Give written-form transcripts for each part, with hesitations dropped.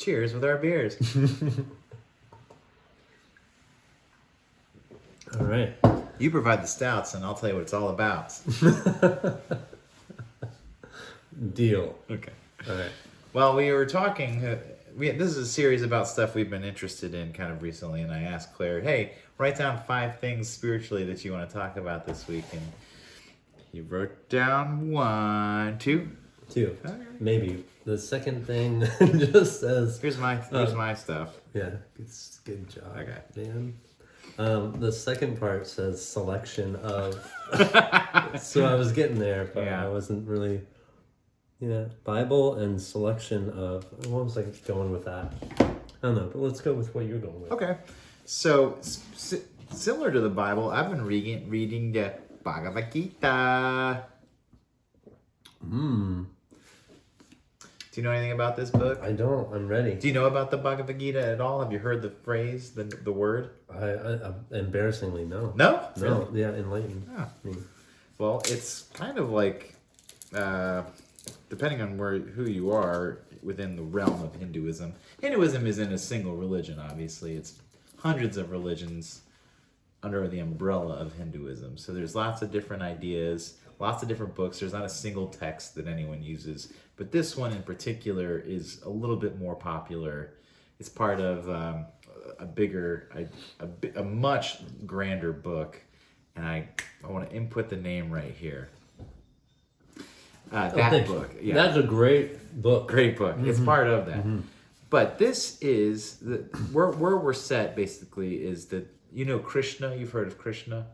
cheers with our beers. All right. You provide the stouts, and I'll tell you what it's all about. Deal. Okay. All right. Well, we were talking. This is a series about stuff we've been interested in kind of recently, and I asked Claire, "Hey, write down 5 things spiritually that you want to talk about this week." And he wrote down 1, 2. 2. Okay. Maybe. The second thing just says... Here's my stuff. Yeah, it's good job, Okay. man. The second part says selection of... So I was getting there, but Yeah. I wasn't really... Yeah, Bible and selection of... What was I going with that? I don't know, but let's go with what you're going with. Okay. So, similar to the Bible, I've been reading the Bhagavad Gita. Do you know anything about this book? I don't. I'm ready. Do you know about the Bhagavad Gita at all? Have you heard the phrase, the word? I embarrassingly, no. No? No, Really? yeah, enlightened. Oh. Me. Well, it's kind of like, depending on who you are within the realm of Hinduism. Hinduism isn't a single religion, obviously. It's hundreds of religions under the umbrella of Hinduism. So there's lots of different ideas, lots of different books. There's not a single text that anyone uses. But this one in particular is a little bit more popular. It's part of a much grander book. And I want to input the name right here. That book. Yeah. That's a great book. Great book. It's part of that. But this is, where we're set basically is that, you know Krishna? You've heard of Krishna?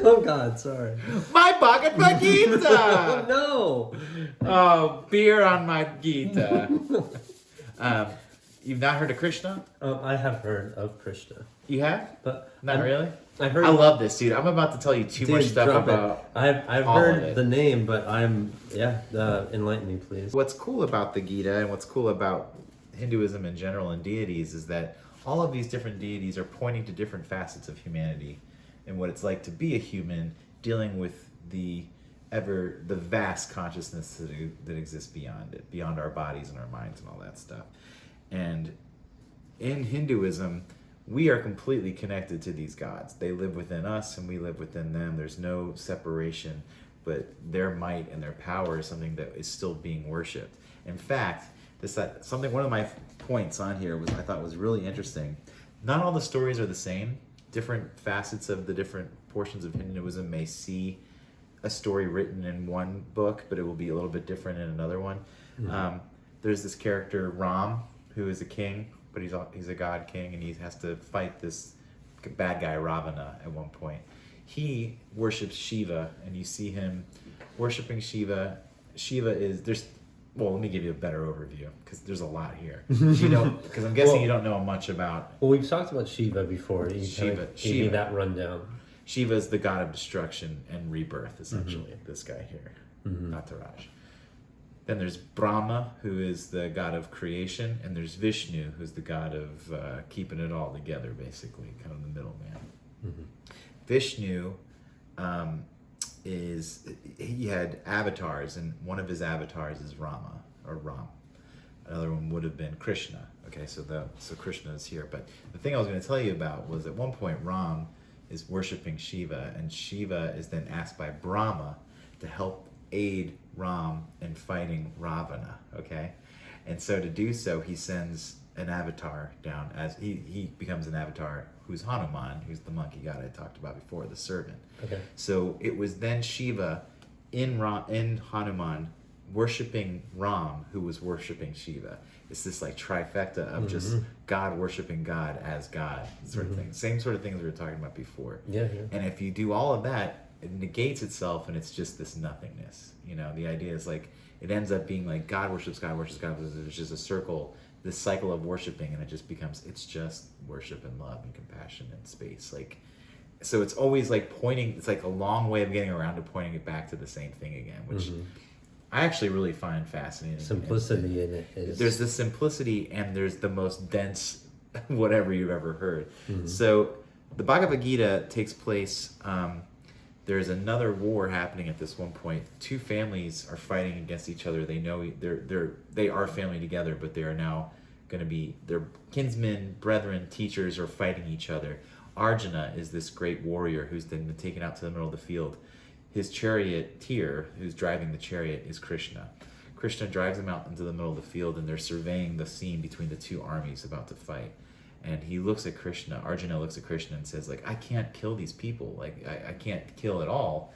Oh God, sorry. My Bhagavad Gita! Oh no! Oh, beer on my Gita. You've not heard of Krishna? I have heard of Krishna. You have? But Not really? I heard. I love this, dude. I'm about to tell you too much stuff drop it. about... I've all of heard it. the name, but enlighten me, please. What's cool about the Gita and what's cool about Hinduism in general and deities is that all of these different deities are pointing to different facets of humanity and what it's like to be a human dealing with the vast consciousness that exists beyond it, beyond our bodies and our minds and all that stuff. And in Hinduism, we are completely connected to these gods. They live within us and we live within them. There's no separation, but their might and their power is something that is still being worshipped. In fact, one of my points on here I thought was really interesting. Not all the stories are the same. Different facets of the different portions of Hinduism may see a story written in one book, but it will be a little bit different in another one. There's this character, Ram, who is a king, but he's a god king, and he has to fight this bad guy, Ravana, at one point. He worships Shiva, and you see him worshiping Shiva. Shiva is, well, let me give you a better overview, because there's a lot here. Because I'm guessing you don't know much about... Well, we've talked about Shiva before. You Shiva. gave me that rundown. Shiva is the god of destruction and rebirth, essentially, this guy here, Nataraj. Then there's Brahma, who is the god of creation, and there's Vishnu, who's the god of keeping it all together, basically, kind of the middleman. Vishnu he had avatars, and one of his avatars is Rama, or Ram. Another one would have been Krishna. Okay, so Krishna is here. But the thing I was going to tell you about was at one point Ram is worshiping Shiva, and Shiva is then asked by Brahma to help aid Ram in fighting Ravana, okay? And so to do so, he sends an avatar down, as he becomes an avatar who's Hanuman, who's the monkey god I talked about before, the servant. Okay. So it was then Shiva in Hanuman worshiping Ram, who was worshiping Shiva. It's this like trifecta of just God worshiping God as God sort of thing. Same sort of things we were talking about before. Yeah. And if you do all of that, it negates itself, and it's just this nothingness. The idea is like it ends up being like God worships God. There's just a circle, this cycle of worshiping, and it's just worship and love and compassion and space. So it's always like pointing. It's like a long way of getting around to pointing it back to the same thing again, which I actually really find fascinating. Simplicity in it is... There's the simplicity, and there's the most dense whatever you've ever heard. So the Bhagavad Gita takes place there's another war happening at this one point. Two families are fighting against each other. They know they are family together, but they are now going to be their kinsmen, brethren, teachers are fighting each other. Arjuna is this great warrior who's been taken out to the middle of the field. His charioteer, who's driving the chariot, is Krishna. Krishna drives him out into the middle of the field, and they're surveying the scene between the two armies about to fight. And he looks at Krishna, Arjuna looks at Krishna and says, like, I can't kill these people. Like, I can't kill at all.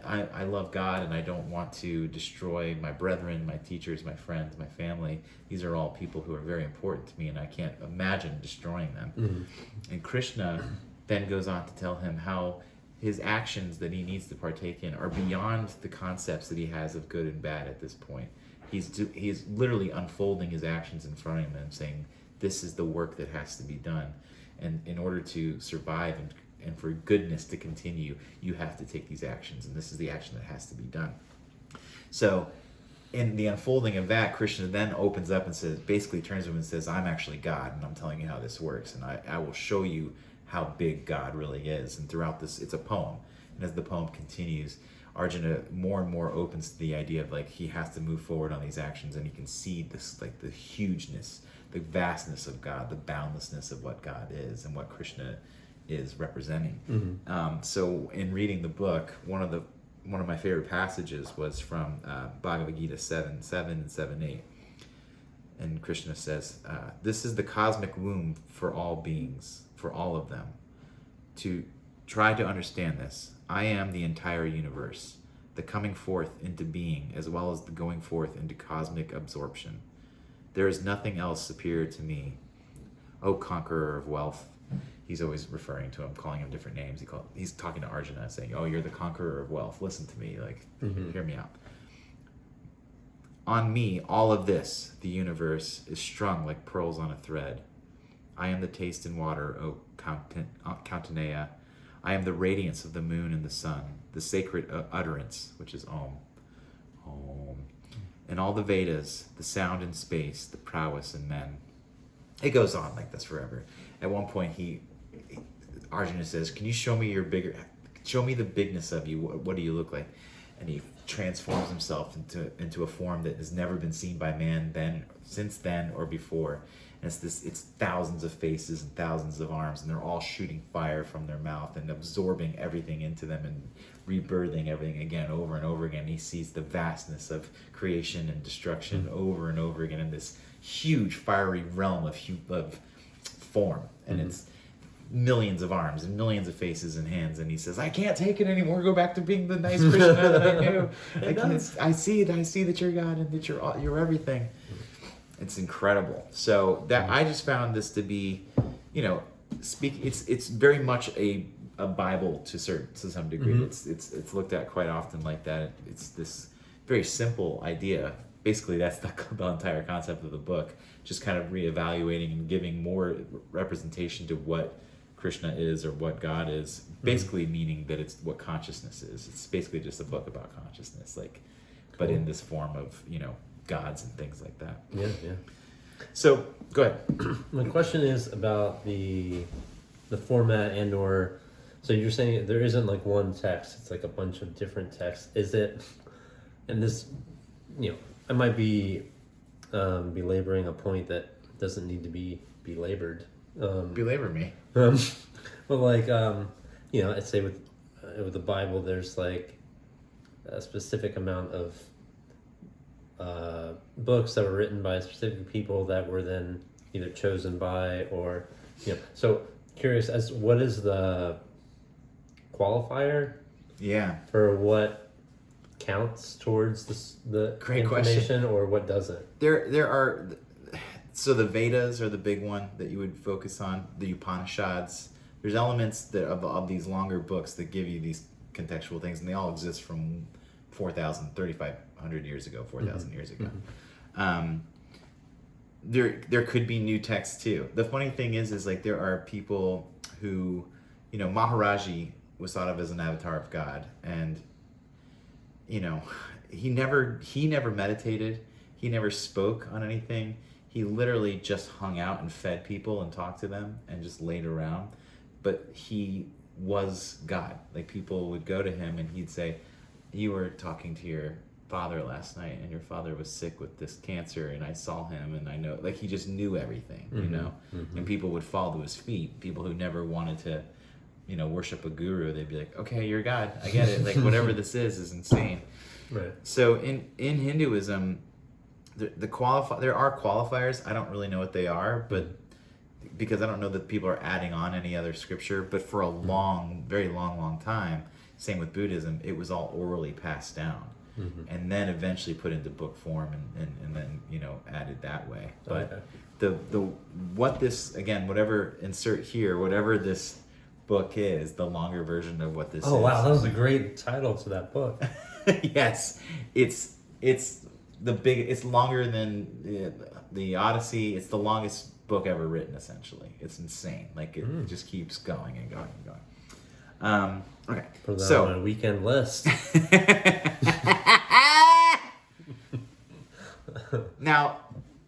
I love God, and I don't want to destroy my brethren, my teachers, my friends, my family. These are all people who are very important to me, and I can't imagine destroying them. Mm-hmm. And Krishna then goes on to tell him how his actions that he needs to partake in are beyond the concepts that he has of good and bad at this point. He's literally unfolding his actions in front of him and saying, this is the work that has to be done. And in order to survive and for goodness to continue, you have to take these actions, and this is the action that has to be done. So in the unfolding of that, Krishna then opens up and says, basically turns to him and says, I'm actually God, and I'm telling you how this works, and I will show you how big God really is. And throughout this, it's a poem, and as the poem continues, Arjuna more and more opens to the idea of, like, he has to move forward on these actions, and he can see this, like, the hugeness, the vastness of God, the boundlessness of what God is and what Krishna is representing. Mm-hmm. So in reading the book, one of my favorite passages was from Bhagavad Gita 7:7 and 7:8. And Krishna says, this is the cosmic womb for all beings, for all of them. To try to understand this, I am the entire universe, the coming forth into being, as well as the going forth into cosmic absorption. There is nothing else superior to me, O conqueror of wealth. He's always referring to him, calling him different names. He's talking to Arjuna, saying, oh, you're the conqueror of wealth. Listen to me, like, hear me out. On me, all of this, the universe, is strung like pearls on a thread. I am the taste in water, O Countanea. I am the radiance of the moon and the sun, the sacred utterance, which is Om. Om. And all the Vedas, the sound in space, the prowess in men. It goes on like this forever. At one point, Arjuna says, can you show me the bigness of you? What do you look like? And he transforms himself into a form that has never been seen by man since then or before. And it's thousands of faces and thousands of arms, and they're all shooting fire from their mouth and absorbing everything into them and rebirthing everything again over and over again. He sees the vastness of creation and destruction over and over again in this huge fiery realm of form, and it's millions of arms and millions of faces and hands, and he says, I can't take it anymore. Go back to being the nice Krishna that I knew. I see that you're God and that you're everything. It's incredible. So that I just found this to be, it's very much a Bible to some degree. Mm-hmm. It's looked at quite often like that. It's this very simple idea. Basically, that's the entire concept of the book. Just kind of reevaluating and giving more representation to what Krishna is or what God is. Basically, meaning that it's what consciousness is. It's basically just a book about consciousness, but in this form of gods and things like that. Yeah. So go ahead. My question is about the format so you're saying there isn't like one text, it's like a bunch of different texts. Is it, and this, I might be belaboring a point that doesn't need to be belabored. Belabor me. But I'd say with the Bible, there's like a specific amount of books that were written by specific people that were then either chosen by or so curious as what is the qualifier for what counts towards the great information question. Or what doesn't? There are, so the Vedas are the big one that you would focus on, the Upanishads. There's elements of these longer books that give you these contextual things, and they all exist from 3,500 years ago, 4,000 years ago. There could be new texts too. The funny thing is like there are people who, Maharaji was thought of as an avatar of God, and he never meditated, he never spoke on anything. He literally just hung out and fed people and talked to them and just laid around. But he was God. Like people would go to him and he'd say, you were talking to your father last night and your father was sick with this cancer and I saw him and I know, like he just knew everything, you know. And people would fall to his feet. People who never wanted to, you know, worship a guru, they'd be like, okay, you're God, I get it, like whatever this is insane. Right. So in Hinduism, there are qualifiers. I don't really know what they are, but because I don't know that people are adding on any other scripture, but for a very long time, same with Buddhism, it was all orally passed down. And then eventually put into book form and then, you know, added that way. But what this, again, whatever, insert here, whatever this book is, the longer version of what this is. Oh wow, that was a great title to that book. Yes, it's longer than the Odyssey. It's the longest book ever written, essentially. It's insane. Like it just keeps going and going and going. Okay, Put that on my weekend list. Now,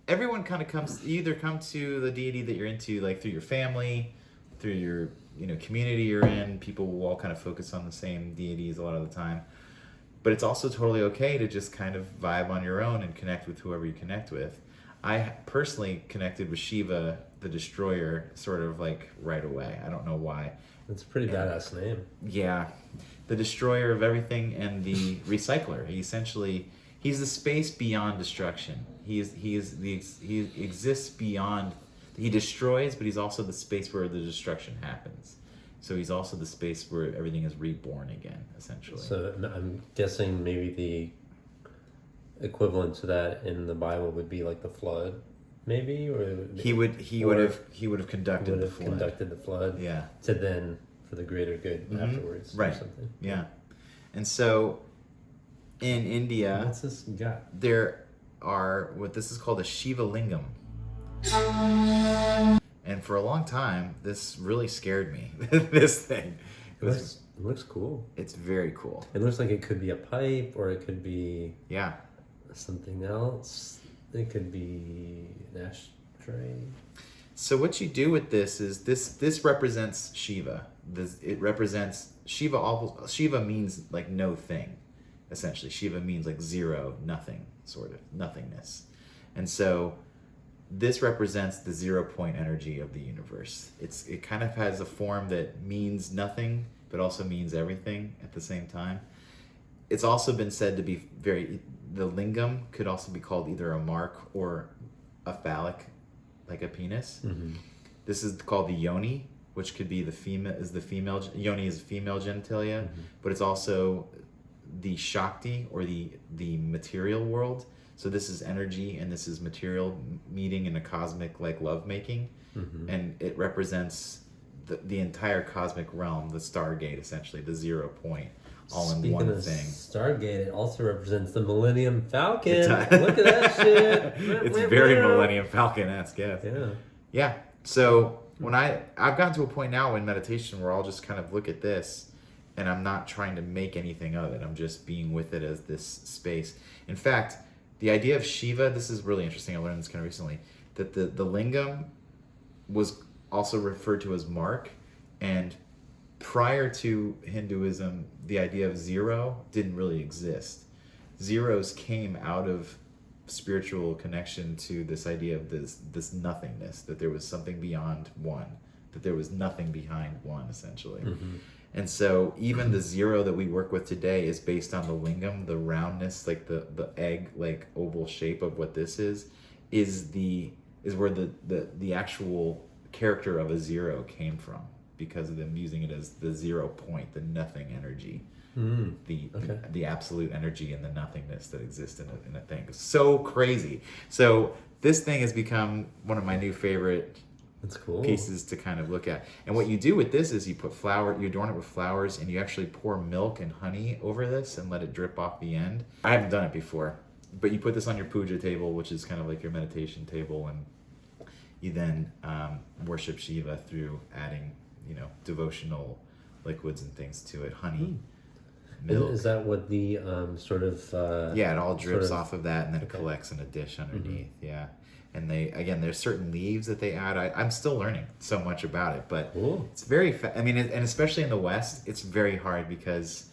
everyone kind of you either come to the deity that you're into, like through your family, through your, you know, community you're in. People will all kind of focus on the same deities a lot of the time. But it's also totally okay to just kind of vibe on your own and connect with whoever you connect with. I personally connected with Shiva, the Destroyer, sort of like right away. I don't know why. It's a pretty badass name. Yeah. The destroyer of everything and the recycler. He's the space beyond destruction. He exists beyond. He destroys, but he's also the space where the destruction happens. So he's also the space where everything is reborn again, essentially. So I'm guessing maybe the equivalent to that in the Bible would be like the flood, maybe, or he would have conducted the flood. Yeah. To then for the greater good afterwards, right? Or something. Yeah. And so in India, what's this got? There are what this is called a Shiva lingam. And for a long time, this really scared me. This thing. It looks cool. It's very cool. It looks like it could be a pipe, or it could be something else. It could be an ashtray. So what you do with this is this represents Shiva. It represents Shiva. Shiva means like no thing, essentially. Shiva means like zero, nothing, sort of nothingness. And so this represents the 0 point energy of the universe. It kind of has a form that means nothing, but also means everything at the same time. It's also been said to be the lingam could also be called either a mark or a phallic, like a penis. This is called the yoni, which could be the female yoni is female genitalia, but it's also the shakti or the material world. So this is energy and this is material meeting in a cosmic like lovemaking, and it represents the entire cosmic realm, the Stargate, essentially the 0 point, all in one thing. Stargate, it also represents the Millennium Falcon. Look at that shit. It's very Millennium Falcon-esque, yes. Yeah. So when I've gotten to a point now in meditation where I'll just kind of look at this and I'm not trying to make anything of it. I'm just being with it as this space. In fact, the idea of Shiva, this is really interesting. I learned this kind of recently, that the lingam was also referred to as mark, and prior to Hinduism, the idea of zero didn't really exist. Zeros came out of spiritual connection to this idea of this nothingness, that there was something beyond one, that there was nothing behind one, essentially. And so even the 0 that we work with today is based on the lingam, the roundness, like the egg, like oval shape of what this is where the actual character of a 0 came from, because of them using it as the 0 point, the nothing energy, the absolute energy and the nothingness that exists in a thing. So crazy. So this thing has become one of my new favorite pieces to kind of look at. And what you do with this is you adorn it with flowers, and you actually pour milk and honey over this and let it drip off the end. I haven't done it before, but you put this on your puja table, which is kind of like your meditation table, and you then worship Shiva through adding, devotional liquids and things to it, honey, milk. Is that what the it all drips off of that, and then it collects in a dish underneath. Yeah. And there's certain leaves that they add. I'm still learning so much about it, but Cool. it's very, and especially in the West, it's very hard because,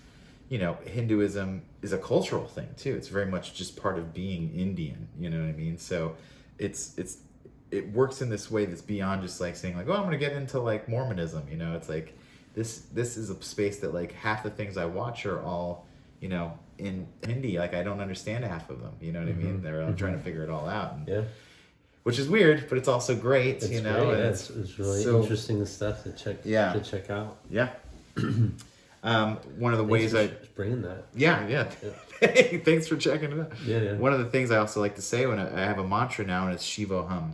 Hinduism is a cultural thing too. It's very much just part of being Indian, you know what I mean? So it works in this way that's beyond just like saying like, oh, I'm going to get into like Mormonism, it's like, this is a space that like half the things I watch are all, in Hindi. Like I don't understand half of them, you know what I mean? I'm trying to figure it all out. And, which is weird, but it's also great, It's Great. And it's really interesting stuff to check out. Yeah. One of the ways Thanks for bringing that. Yeah. Thanks for checking it out. Yeah. One of the things I also like to say when I have a mantra now, and it's Shivoham,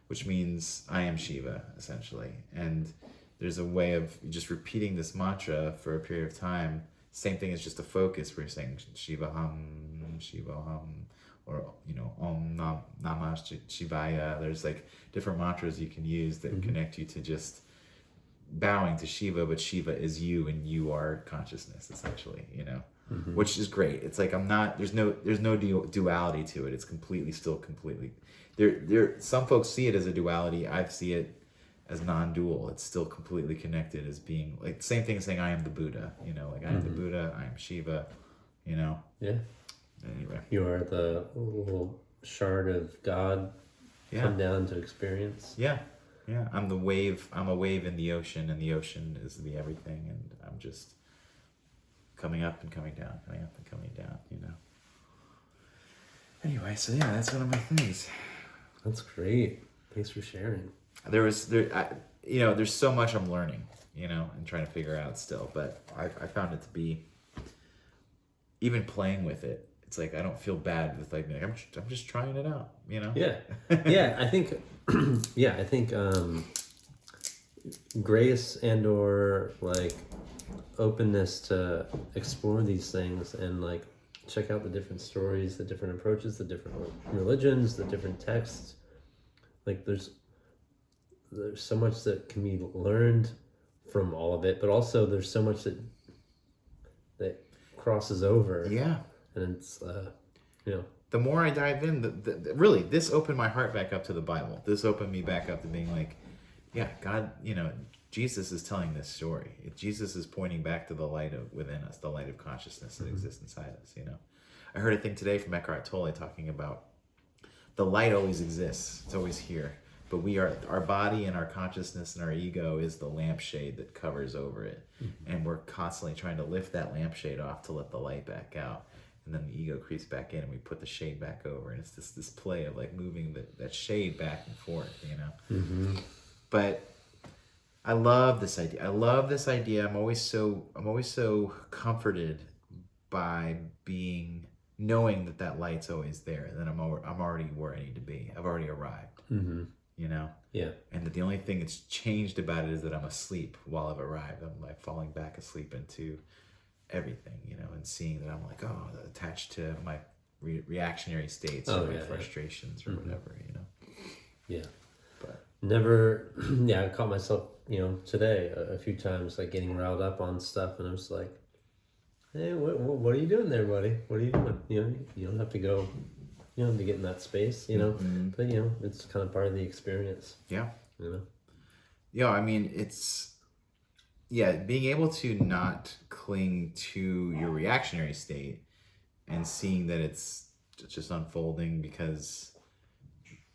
which means I am Shiva, essentially. And there's a way of just repeating this mantra for a period of time. Same thing as just a focus where you're saying Shivoham, Shivoham, or Om Namah Shivaya. There's like different mantras you can use that connect you to just bowing to Shiva, but Shiva is you and you are consciousness, essentially, which is great. It's like there's no duality to it. It's completely there. Some folks see it as a duality. I see it as non-dual. It's still completely connected as being like same thing as saying I am the Buddha, like I am the Buddha, I am Shiva, Yeah. Anyway. You are the little shard of God come down to experience. Yeah. I'm the wave. I'm a wave in the ocean, and the ocean is the everything, and I'm just coming up and coming down, coming up and coming down, Anyway, so that's one of my things. That's great. Thanks for sharing. There's so much I'm learning, and trying to figure out still, but I found it to be, even playing with it, it's like I don't feel bad with like I'm just trying it out, Yeah, I think grace and or like openness to explore these things and like check out the different stories, the different approaches, the different religions, the different texts. Like there's so much that can be learned from all of it, but also there's so much that crosses over. Yeah. And it's, the more I dive in, really, this opened my heart back up to the Bible. This opened me back up to being like, yeah, God, Jesus is telling this story. Jesus is pointing back to the light within us, the light of consciousness that exists inside us, I heard a thing today from Eckhart Tolle talking about the light always exists. It's always here. But our body and our consciousness and our ego is the lampshade that covers over it. And we're constantly trying to lift that lampshade off to let the light back out. And then the ego creeps back in and we put the shade back over. And it's this play of like moving that shade back and forth, But I love this idea. I'm always so comforted by knowing that light's always there, and that I'm already where I need to be. I've already arrived. Yeah. And that the only thing that's changed about it is that I'm asleep while I've arrived. I'm like falling back asleep into everything, and seeing that I'm like, attached to my reactionary states or my frustrations or whatever, Yeah. But never, I caught myself, today a few times like getting riled up on stuff, and I was like, hey, what are you doing there, buddy? What are you doing? You don't have to go, to get in that space, but it's kind of part of the experience. Yeah. I mean, it's, being able to not cling to your reactionary state and seeing that it's just unfolding because,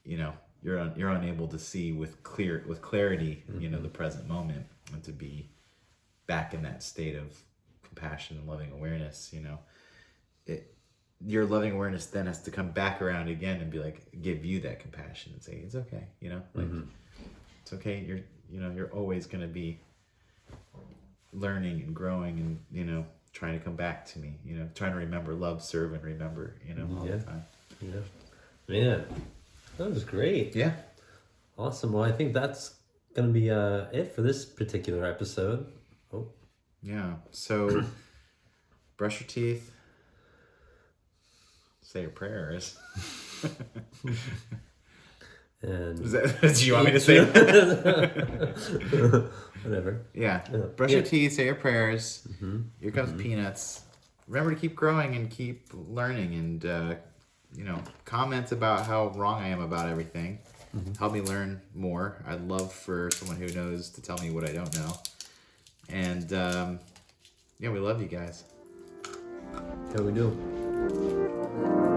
you're unable to see with clarity, the present moment, and to be back in that state of compassion and loving awareness, your loving awareness then has to come back around again and be like, give you that compassion and say, it's okay, it's okay. You're always going to be learning and growing and, trying to come back to me, trying to remember, love, serve, and remember, all the time. Yeah. Man, that was great. Yeah. Awesome. Well, I think that's going to be it for this particular episode. Oh. Yeah. So brush your teeth. Say your prayers. And do you want me to say that? Whatever. Yeah. Brush your teeth, say your prayers. Here comes peanuts. Remember to keep growing and keep learning and comments about how wrong I am about everything. Help me learn more. I'd love for someone who knows to tell me what I don't know. And we love you guys. Yeah, we do.